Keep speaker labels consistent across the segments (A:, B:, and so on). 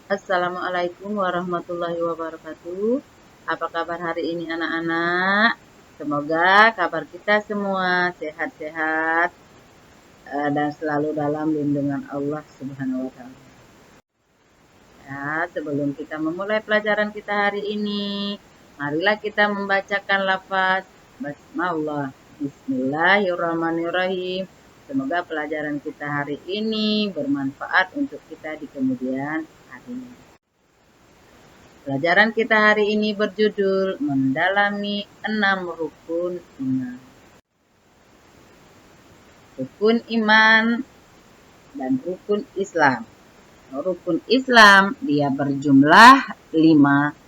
A: Assalamualaikum warahmatullahi wabarakatuh. Apa kabar hari ini anak-anak? Semoga kabar kita semua sehat-sehat dan selalu dalam lindungan Allah Subhanahu wa taala. Ya, sebelum kita memulai pelajaran kita hari ini, marilah kita membacakan lafaz basmalah. Bismillahirrahmanirrahim. Semoga pelajaran kita hari ini bermanfaat untuk kita di kemudian hari. Pelajaran kita hari ini berjudul Mendalami 6 Rukun Iman. Rukun Iman dan Rukun Islam. Rukun Islam dia berjumlah 5,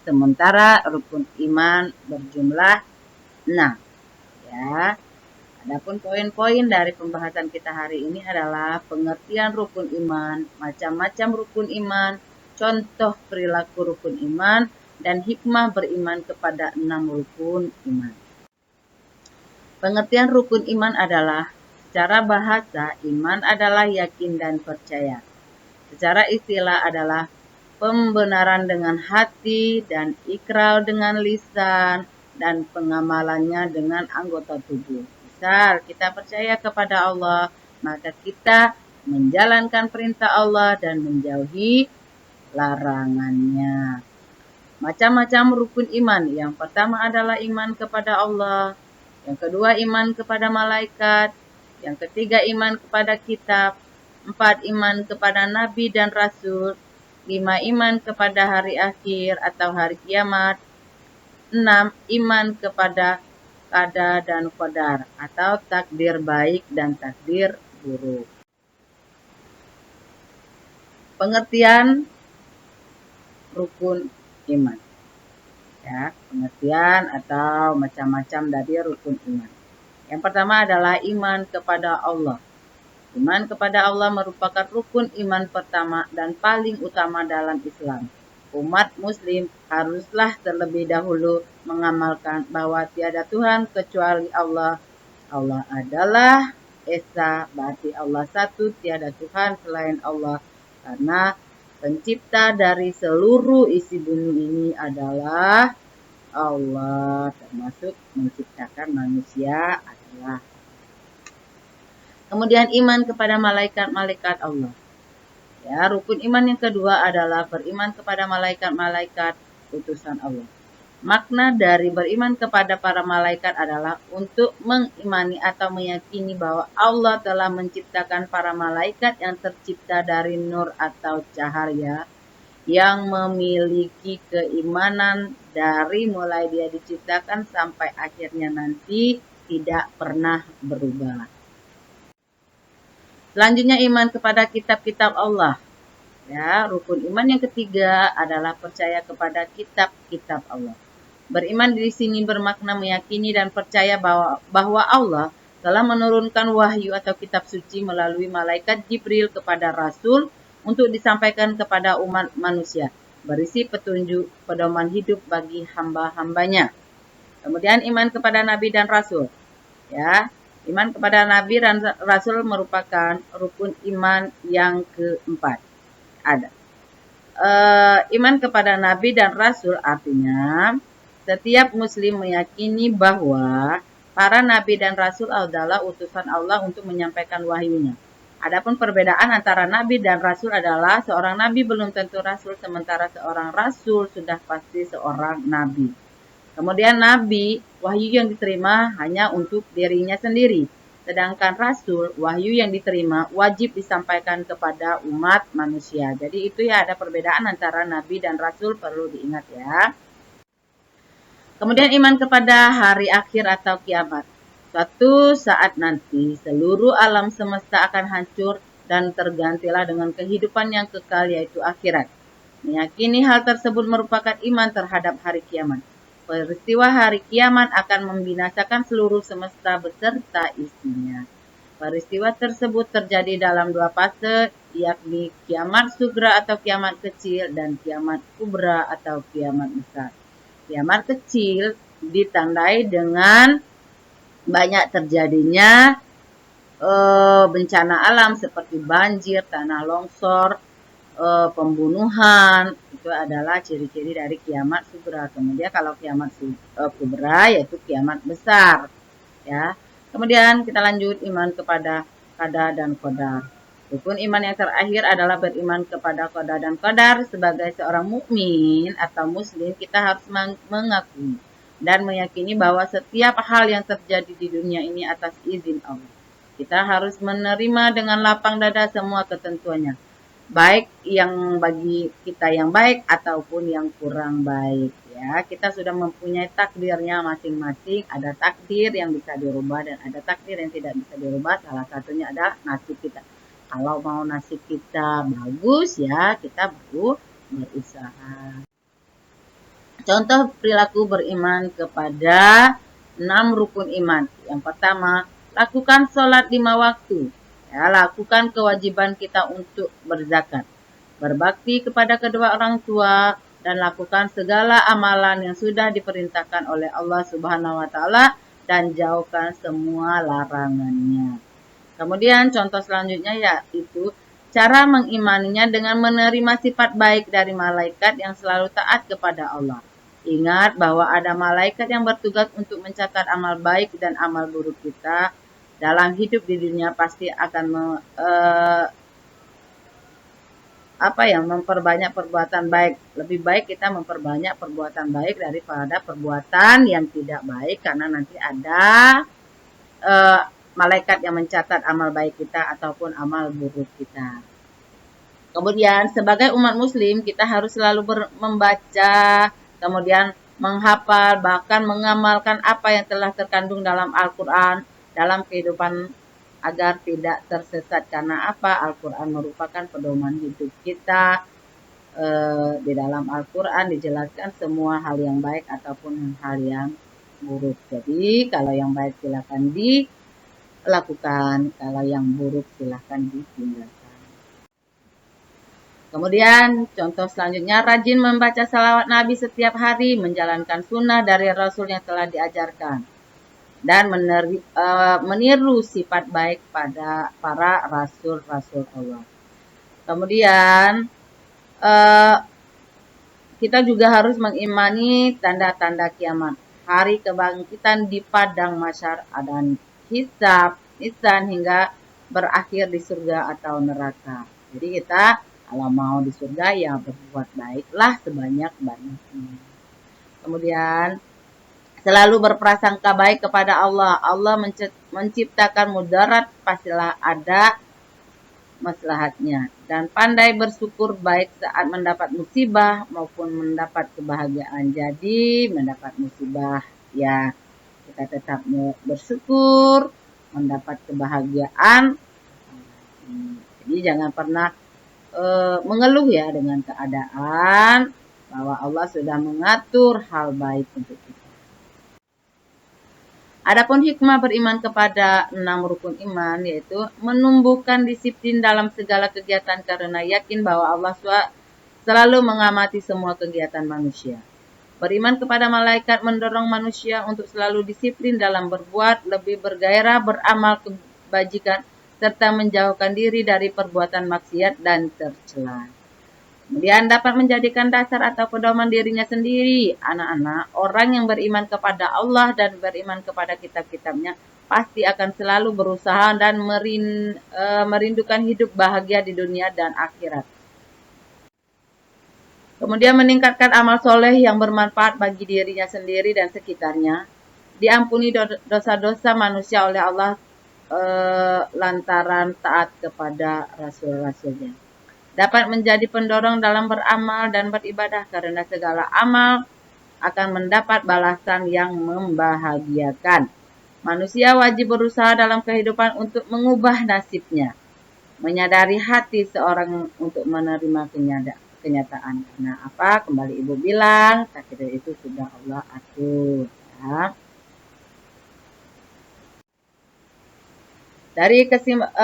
A: sementara Rukun Iman berjumlah 6. Ya. Adapun poin-poin dari pembahasan kita hari ini adalah pengertian rukun iman, macam-macam rukun iman, contoh perilaku rukun iman, dan hikmah beriman kepada 6 rukun iman. Pengertian rukun iman adalah, secara bahasa, iman adalah yakin dan percaya. Secara istilah adalah pembenaran dengan hati dan ikrar dengan lisan dan pengamalannya dengan anggota tubuh. Misal kita percaya kepada Allah, maka kita menjalankan perintah Allah dan menjauhi larangannya. Macam-macam rukun iman. Yang pertama adalah iman kepada Allah. Yang kedua iman kepada malaikat. Yang ketiga iman kepada kitab. 4 iman kepada nabi dan rasul. 5 iman kepada hari akhir atau hari kiamat. 6 iman kepada qada dan qadar atau takdir baik dan takdir buruk. Pengertian rukun iman. Ya, pengertian atau macam-macam dari rukun iman. Yang pertama adalah iman kepada Allah. Iman kepada Allah merupakan rukun iman pertama dan paling utama dalam Islam. Umat muslim haruslah terlebih dahulu mengamalkan bahwa tiada Tuhan kecuali Allah. Allah adalah Esa, berarti Allah satu, tiada Tuhan selain Allah. Karena pencipta dari seluruh isi bumi ini adalah Allah, termasuk menciptakan manusia adalah. Kemudian iman kepada malaikat-malaikat Allah. Ya, rukun iman yang kedua adalah beriman kepada malaikat-malaikat utusan Allah. Makna dari beriman kepada para malaikat adalah untuk mengimani atau meyakini bahwa Allah telah menciptakan para malaikat yang tercipta dari nur atau cahaya yang memiliki keimanan dari mulai dia diciptakan sampai akhirnya nanti tidak pernah berubah. Selanjutnya iman kepada kitab-kitab Allah. Ya, rukun iman yang ketiga adalah percaya kepada kitab-kitab Allah. Beriman di sini bermakna meyakini dan percaya bahwa Allah telah menurunkan wahyu atau kitab suci melalui malaikat Jibril kepada Rasul untuk disampaikan kepada umat manusia, berisi petunjuk pedoman hidup bagi hamba-hambanya. Kemudian iman kepada Nabi dan Rasul. Ya, iman kepada Nabi dan Rasul merupakan rukun iman yang keempat. Ada. Iman kepada Nabi dan Rasul artinya setiap muslim meyakini bahwa para nabi dan rasul adalah utusan Allah untuk menyampaikan wahyunya. Adapun perbedaan antara nabi dan rasul adalah seorang nabi belum tentu rasul, sementara seorang rasul sudah pasti seorang nabi. Kemudian nabi, wahyu yang diterima hanya untuk dirinya sendiri. Sedangkan rasul, wahyu yang diterima wajib disampaikan kepada umat manusia. Jadi itu ya, ada perbedaan antara nabi dan rasul, perlu diingat ya. Kemudian iman kepada hari akhir atau kiamat. Suatu saat nanti seluruh alam semesta akan hancur dan tergantilah dengan kehidupan yang kekal yaitu akhirat. Meyakini hal tersebut merupakan iman terhadap hari kiamat. Peristiwa hari kiamat akan membinasakan seluruh semesta beserta isinya. Peristiwa tersebut terjadi dalam 2 fase, yakni kiamat sugra atau kiamat kecil dan kiamat kubra atau kiamat besar. Kiamat kecil ditandai dengan banyak terjadinya bencana alam seperti banjir, tanah longsor, pembunuhan, itu adalah ciri-ciri dari kiamat sugra. Kemudian kalau kiamat kubra yaitu kiamat besar, ya. Kemudian kita lanjut iman kepada qada dan qadar. Rukun iman yang terakhir adalah beriman kepada qada dan qadar. Sebagai seorang mukmin atau muslim, kita harus mengakui dan meyakini bahwa setiap hal yang terjadi di dunia ini atas izin Allah. Kita harus menerima dengan lapang dada semua ketentuannya, baik yang bagi kita yang baik ataupun yang kurang baik, ya. Kita sudah mempunyai takdirnya masing-masing. Ada takdir yang bisa dirubah dan ada takdir yang tidak bisa dirubah. Salah satunya ada nasib kita. Kalau mau nasib kita bagus, ya kita baru berusaha. Contoh perilaku beriman kepada 6 rukun iman. Yang pertama, lakukan sholat 5 waktu. Ya, lakukan kewajiban kita untuk berzakat, berbakti kepada kedua orang tua, dan lakukan segala amalan yang sudah diperintahkan oleh Allah Subhanahu wa taala dan jauhkan semua larangannya. Kemudian contoh selanjutnya yaitu cara mengimaninya dengan menerima sifat baik dari malaikat yang selalu taat kepada Allah. Ingat bahwa ada malaikat yang bertugas untuk mencatat amal baik dan amal buruk kita. Dalam hidup di dunia pasti akan memperbanyak perbuatan baik. Lebih baik kita memperbanyak perbuatan baik daripada perbuatan yang tidak baik, karena nanti ada malaikat yang mencatat amal baik kita ataupun amal buruk kita. Kemudian sebagai umat muslim kita harus selalu membaca, kemudian menghafal, bahkan mengamalkan apa yang telah terkandung dalam Al-Quran dalam kehidupan agar tidak tersesat. Karena apa? Al-Quran merupakan pedoman hidup kita. Di dalam Al-Quran dijelaskan semua hal yang baik ataupun hal yang buruk. Jadi kalau yang baik silakan dilakukan, kalau yang buruk silakan ditinggalkan. Kemudian contoh selanjutnya, rajin membaca salawat Nabi setiap hari, menjalankan sunnah dari Rasul yang telah diajarkan, dan meniru sifat baik pada para Rasul-Rasul Allah. Kemudian kita juga harus mengimani tanda-tanda kiamat, hari kebangkitan di padang mahsyar, dan hisab, ihsan hingga berakhir di surga atau neraka. Jadi kita kalau mau di surga ya berbuat baiklah sebanyak-banyaknya. Kemudian selalu berprasangka baik kepada Allah. Allah menciptakan mudarat, pastilah ada maslahatnya. Dan pandai bersyukur baik saat mendapat musibah maupun mendapat kebahagiaan. Jadi mendapat musibah ya kita tetap bersyukur, mendapat kebahagiaan. Jadi jangan pernah mengeluh ya dengan keadaan, bahwa Allah sudah mengatur hal baik untuk kita. Adapun hikmah beriman kepada 6 rukun iman yaitu menumbuhkan disiplin dalam segala kegiatan karena yakin bahwa Allah selalu mengamati semua kegiatan manusia. Beriman kepada malaikat mendorong manusia untuk selalu disiplin dalam berbuat, lebih bergairah beramal kebajikan, serta menjauhkan diri dari perbuatan maksiat dan tercela. Kemudian dapat menjadikan dasar atau pedoman dirinya sendiri. Anak-anak, orang yang beriman kepada Allah dan beriman kepada kitab-kitabnya pasti akan selalu berusaha dan merindukan hidup bahagia di dunia dan akhirat. Kemudian meningkatkan amal soleh yang bermanfaat bagi dirinya sendiri dan sekitarnya. Diampuni dosa-dosa manusia oleh Allah lantaran taat kepada Rasul-Rasulnya. Dapat menjadi pendorong dalam beramal dan beribadah karena segala amal akan mendapat balasan yang membahagiakan. Manusia wajib berusaha dalam kehidupan untuk mengubah nasibnya. Menyadari hati seorang untuk menerima kenyataan. Karena apa? Kembali Ibu bilang, takdir itu sudah Allah atur. Ya. Dari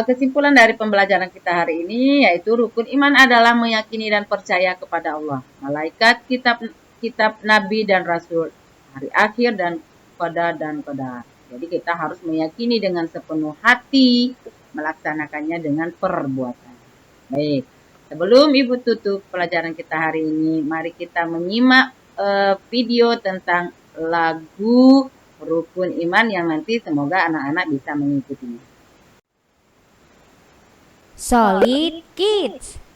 A: kesimpulan dari pembelajaran kita hari ini, yaitu rukun iman adalah meyakini dan percaya kepada Allah, malaikat, kitab Nabi dan Rasul, hari akhir, dan qada dan qadar. Jadi kita harus meyakini dengan sepenuh hati, melaksanakannya dengan perbuatan. Baik, Sebelum Ibu tutup pelajaran kita hari ini, mari kita menyimak video tentang lagu Rukun Iman yang nanti semoga anak-anak bisa mengikutinya.
B: Solid Kids.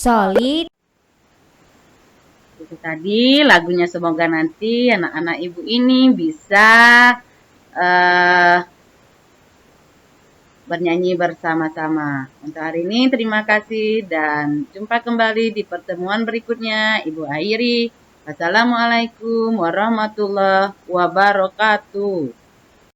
B: Solid.
A: Itu tadi lagunya, semoga nanti anak-anak Ibu ini bisa bernyanyi bersama-sama. Untuk hari ini terima kasih dan jumpa kembali di pertemuan berikutnya. Ibu akhiri. Wassalamualaikum warahmatullahi wabarakatuh.